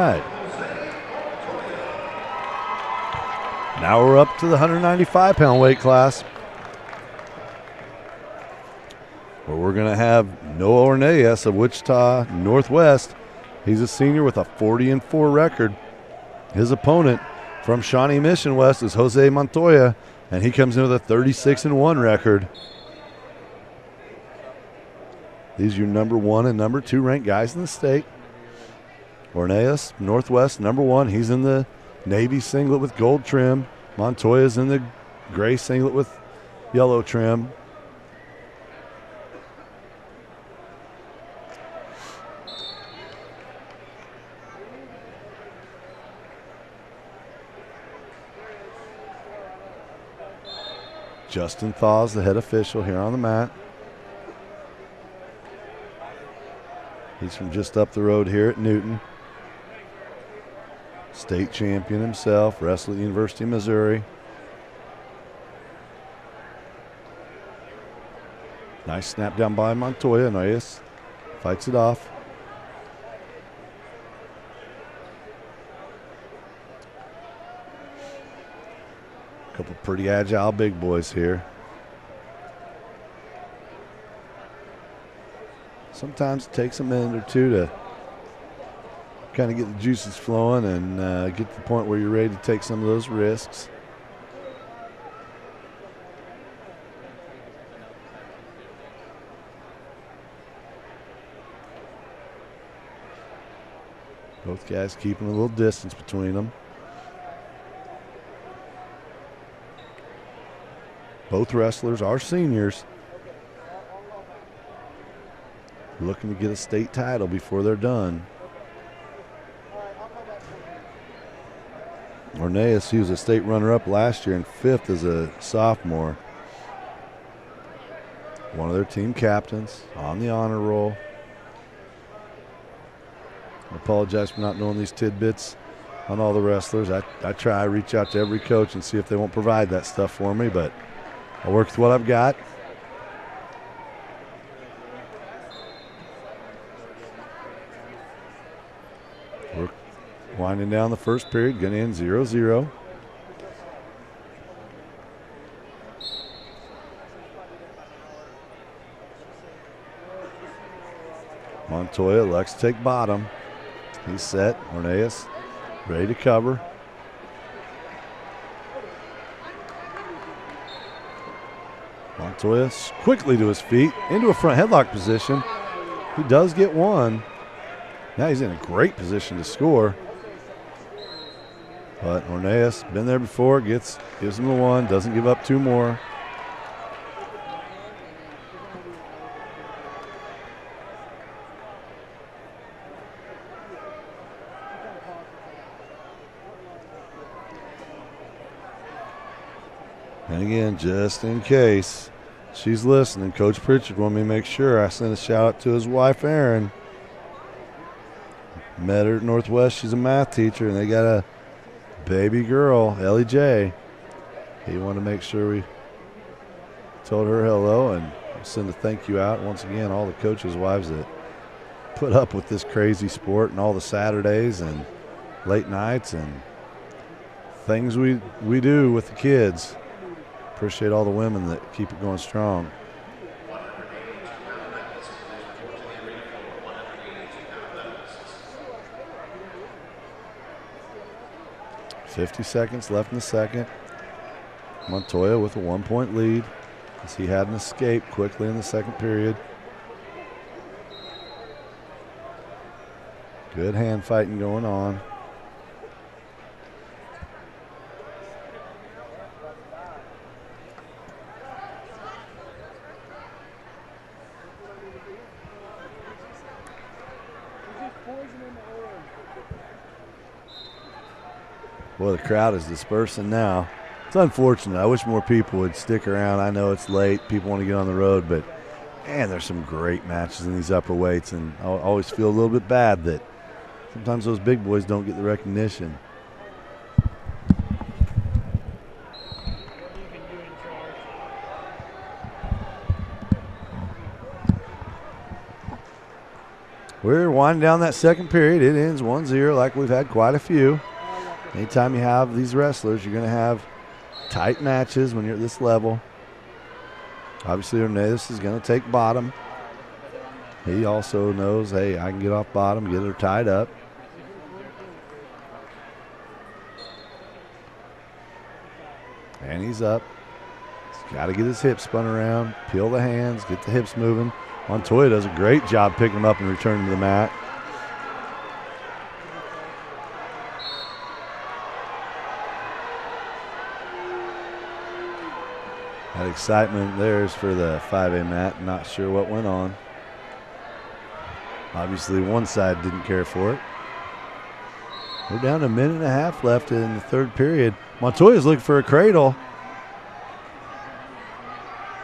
right. Now we're up to the 195-pound weight class, where we're going to have Noah Orneas of Wichita Northwest. He's a senior with a 40-4 record. His opponent from Shawnee Mission West is Jose Montoya, and he comes in with a 36-1 record. These are your number 1 and number 2 ranked guys in the state. Orneas, Northwest, number 1. He's in the navy singlet with gold trim. Montoya's in the gray singlet with yellow trim. Justin Thaw's the head official here on the mat. He's from just up the road here at Newton. State champion himself, wrestled at the University of Missouri. Nice snap down by Montoya. Nice. Fights it off. Couple pretty agile big boys here. Sometimes it takes a minute or two to kind of get the juices flowing and get to the point where you're ready to take some of those risks. Both guys keeping a little distance between them. Both wrestlers are seniors, looking to get a state title before they're done. Orneas, he was a state runner-up last year and 5th as a sophomore. One of their team captains on the honor roll. I apologize for not knowing these tidbits on all the wrestlers. I try to reach out to every coach and see if they won't provide that stuff for me, but I'll work with what I've got. We're winding down the first period, going to end 0-0. Montoya elects to take bottom. He's set. Orneas ready to cover. Montoya quickly to his feet, into a front headlock position. He does get one. Now he's in a great position to score. But Orneas, been there before, gives him the one, doesn't give up 2 more. And again, just in case she's listening, Coach Pritchard wanted me to make sure I sent a shout out to his wife, Erin. Met her at Northwest. She's a math teacher, and they got a baby girl, Ellie J. He wanted to make sure we told her hello and send a thank you out. Once again, all the coaches' wives that put up with this crazy sport and all the Saturdays and late nights and things we do with the kids. Appreciate all the women that keep it going strong. .50 seconds left in the second. Montoya with a 1-point lead as he had an escape quickly in the second period. Good hand fighting going on. Boy, the crowd is dispersing now. It's unfortunate. I wish more people would stick around. I know it's late. People want to get on the road, but, man, there's some great matches in these upper weights, and I always feel a little bit bad that sometimes those big boys don't get the recognition. we're winding down that second period. It ends 1-0 like we've had quite a few. Anytime you have these wrestlers, you're going to have tight matches when you're at this level. Obviously, Hernandez is going to take bottom. He also knows, hey, I can get off bottom, get her tied up. And he's up. He's got to get his hips spun around, peel the hands, get the hips moving. Montoya does a great job picking him up and returning to the mat. That excitement there is for the 5A mat. Not sure what went on. Obviously, one side didn't care for it. We're down to 1.5 minutes left in the third period. Montoya's looking for a cradle.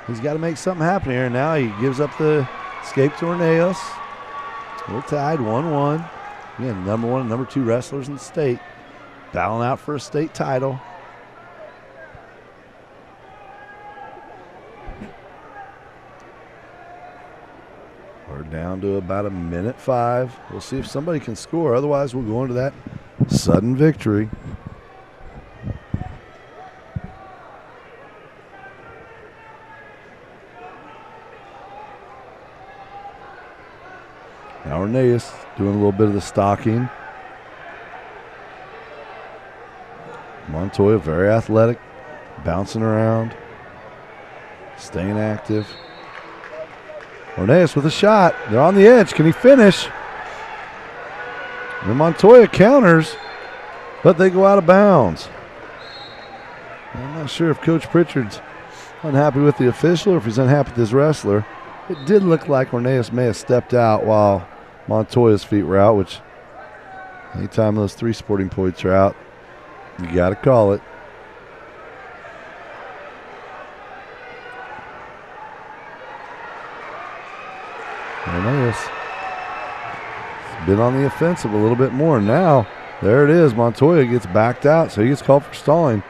He's got to make something happen here. Now he gives up the escape to Ornelas. We're tied 1-1. Again, number 1 and number 2 wrestlers in the state battling out for a state title. We're down to about 1.5 minutes. We'll see if somebody can score. Otherwise, we'll go into that sudden victory. Now Ornelas doing a little bit of the stalking. Montoya very athletic, bouncing around, staying active. Ornelas with a shot. They're on the edge. Can he finish? And Montoya counters, but they go out of bounds. I'm not sure if Coach Pritchard's unhappy with the official or if he's unhappy with his wrestler. It did look like Ornelas may have stepped out while Montoya's feet were out, which anytime those 3 sporting points are out, you got to call it. Ornelas has been on the offensive a little bit more. Now, there it is. Montoya gets backed out, so he gets called for stalling.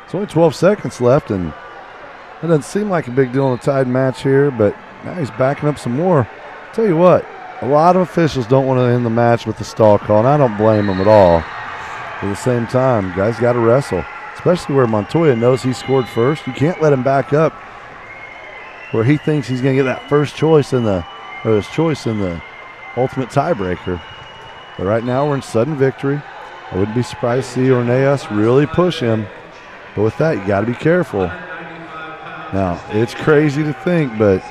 It's only 12 seconds left, and it doesn't seem like a big deal in a tied match here, but now he's backing up some more. Tell you what, a lot of officials don't want to end the match with the stall call, and I don't blame them at all. At the same time, guys got to wrestle, especially where Montoya knows he scored first. You can't let him back up where he thinks he's going to get that first choice in the ultimate tiebreaker. But right now we're in sudden victory. I wouldn't be surprised to see Ornelas really push him. But with that, you got to be careful. Now, it's crazy to think, but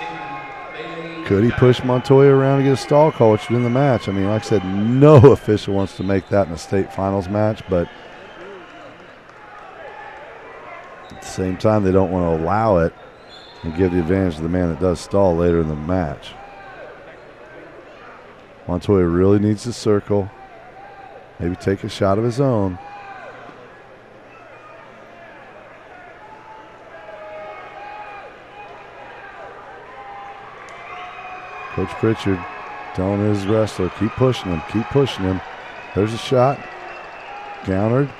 could he push Montoya around to get a stall call, which would win the match? I mean, like I said, no official wants to make that in a state finals match, but at the same time, they don't want to allow it and give the advantage to the man that does stall later in the match. Montoya really needs to circle, maybe take a shot of his own. Coach Pritchard telling his wrestler, keep pushing him, keep pushing him. There's a shot, countered.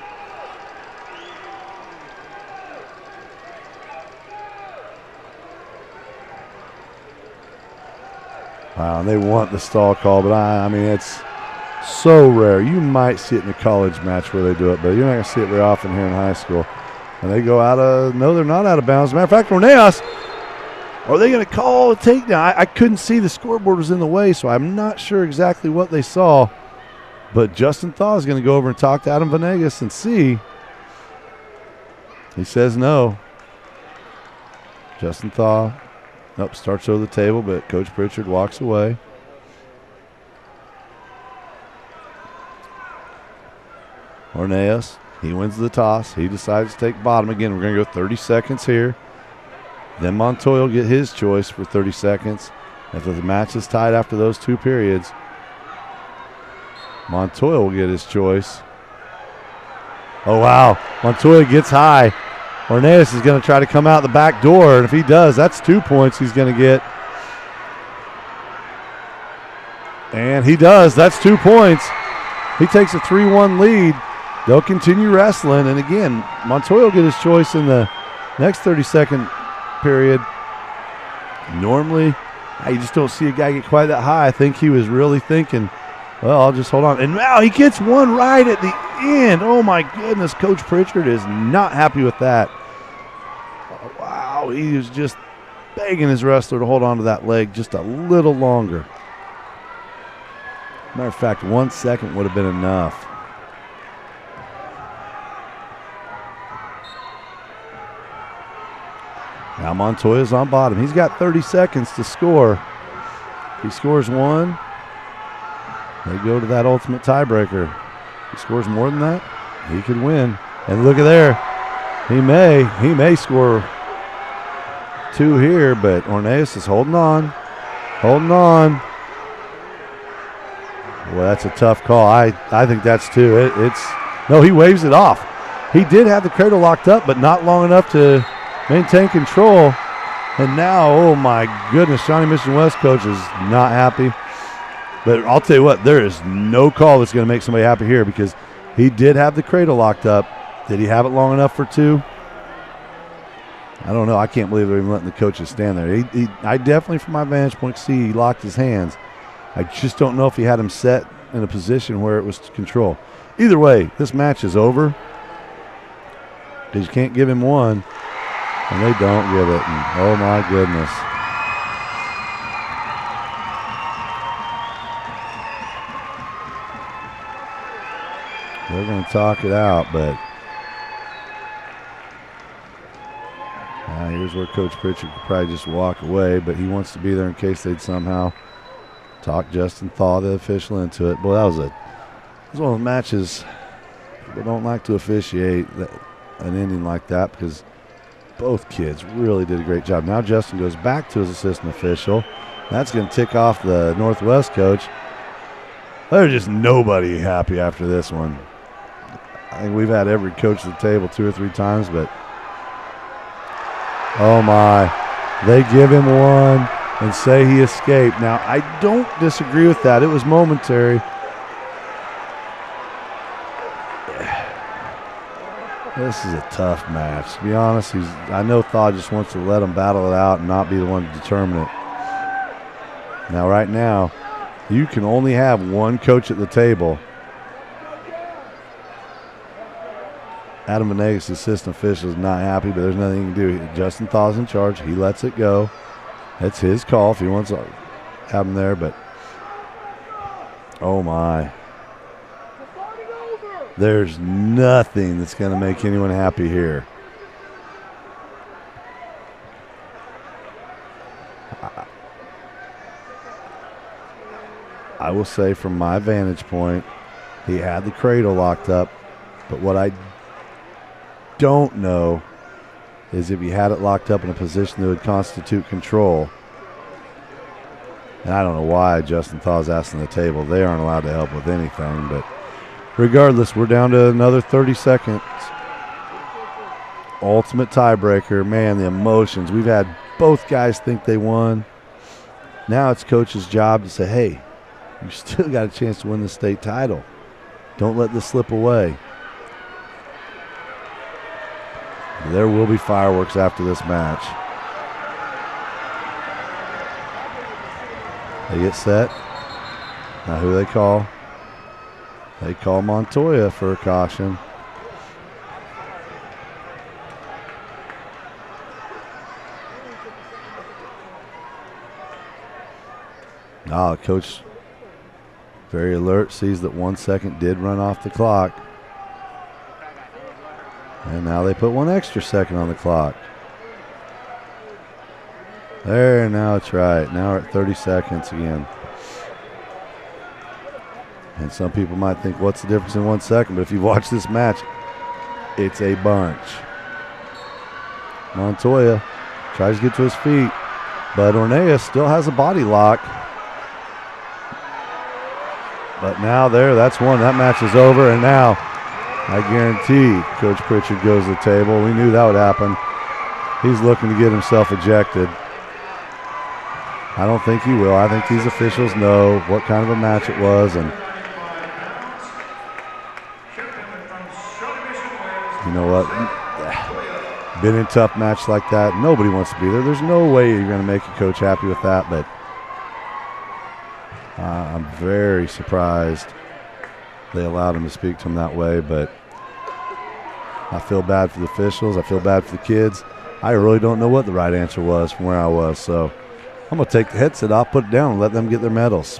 Wow, and they want the stall call, but I mean, it's so rare. You might see it in a college match where they do it, but you're not going to see it very often here in high school. And they go out of, no, they're not out of bounds. As a matter of fact, Ornelas, are they going to call a takedown? I couldn't see. The scoreboard was in the way, so I'm not sure exactly what they saw. But Justin Thaw is going to go over and talk to Adam Venegas and see. He says no. Justin Thaw. Nope, starts over the table, but Coach Pritchard walks away. Ornelas, he wins the toss. He decides to take bottom again. We're going to go 30 seconds here. Then Montoya will get his choice for 30 seconds. If the match is tied after those 2 periods, Montoya will get his choice. Oh, wow. Montoya gets high. Ornelas is going to try to come out the back door, and if he does, that's 2 points he's going to get. And he does. That's 2 points. He takes a 3-1 lead. They'll continue wrestling, and again, Montoya will get his choice in the next 30-second period. Normally, you just don't see a guy get quite that high. I think he was really thinking Well, I'll just hold on. And now he gets one right at the end. Oh, my goodness. Coach Pritchard is not happy with that. Wow, he is just begging his wrestler to hold on to that leg just a little longer. Matter of fact, 1 second would have been enough. Now Montoya's on bottom. He's got 30 seconds to score. If he scores one, they go to that ultimate tiebreaker. If he scores more than that, he could win. And look at there. He may score two here, but Orneas is holding on. Holding on. Well, that's a tough call. I think that's two. No, he waves it off. He did have the cradle locked up, but not long enough to maintain control. And now, oh my goodness, Shawnee Mission West coach is not happy. But I'll tell you what, there is no call that's going to make somebody happy here because he did have the cradle locked up. Did he have it long enough for two? I don't know. I can't believe they're even letting the coaches stand there. I definitely, from my vantage point, see he locked his hands. I just don't know if he had him set in a position where it was control. Either way, this match is over because you can't give him one, and they don't give it. And oh, my goodness. They're going to talk it out, but here's where Coach Pritchard could probably just walk away, but he wants to be there in case they'd somehow talk Justin Thaw, the official, into it. Boy, that was one of those matches people don't like to officiate an ending like that because both kids really did a great job. Now Justin goes back to his assistant official. That's going to tick off the Northwest coach. There's just nobody happy after this one. I think we've had every coach at the table 2 or 3 times, but oh my, they give him one and say he escaped. Now, I don't disagree with that. It was momentary. This is a tough match. To be honest, I know Thaw just wants to let him battle it out and not be the one to determine it. Now, right now, you can only have one coach at the table. Adam Venegas, assistant official, is not happy, but there's nothing he can do. Justin Thaw's in charge. He lets it go. It's his call if he wants to have him there, but oh my. There's nothing that's going to make anyone happy here. I will say from my vantage point, he had the cradle locked up, but what I don't know is if he had it locked up in a position that would constitute control. And I don't know why Justin Thaw's asking the table. They aren't allowed to help with anything, but regardless, we're down to another 30 seconds. Ultimate tiebreaker. Man, the emotions. We've had both guys think they won. Now it's coach's job to say, hey, you still got a chance to win the state title. Don't let this slip away. There will be fireworks after this match. They get set. Now who they call? They call Montoya for a caution. Now coach, very alert, sees that 1 second did run off the clock. And now they put 1 extra second on the clock. There, now it's right. Now we're at 30 seconds again. And some people might think, what's the difference in 1 second? But if you watch this match, it's a bunch. Montoya tries to get to his feet, but Orneas still has a body lock. But now that's one. That match is over, and now I guarantee Coach Pritchard goes to the table. We knew that would happen. He's looking to get himself ejected. I don't think he will. I think these officials know what kind of a match it was, and you know what? Been in a tough match like that. Nobody wants to be there. There's no way you're going to make a coach happy with that, but I'm very surprised they allowed him to speak to him that way, but I feel bad for the officials. I feel bad for the kids. I really don't know what the right answer was from where I was, so I'm going to take the headset off, put it down, and let them get their medals.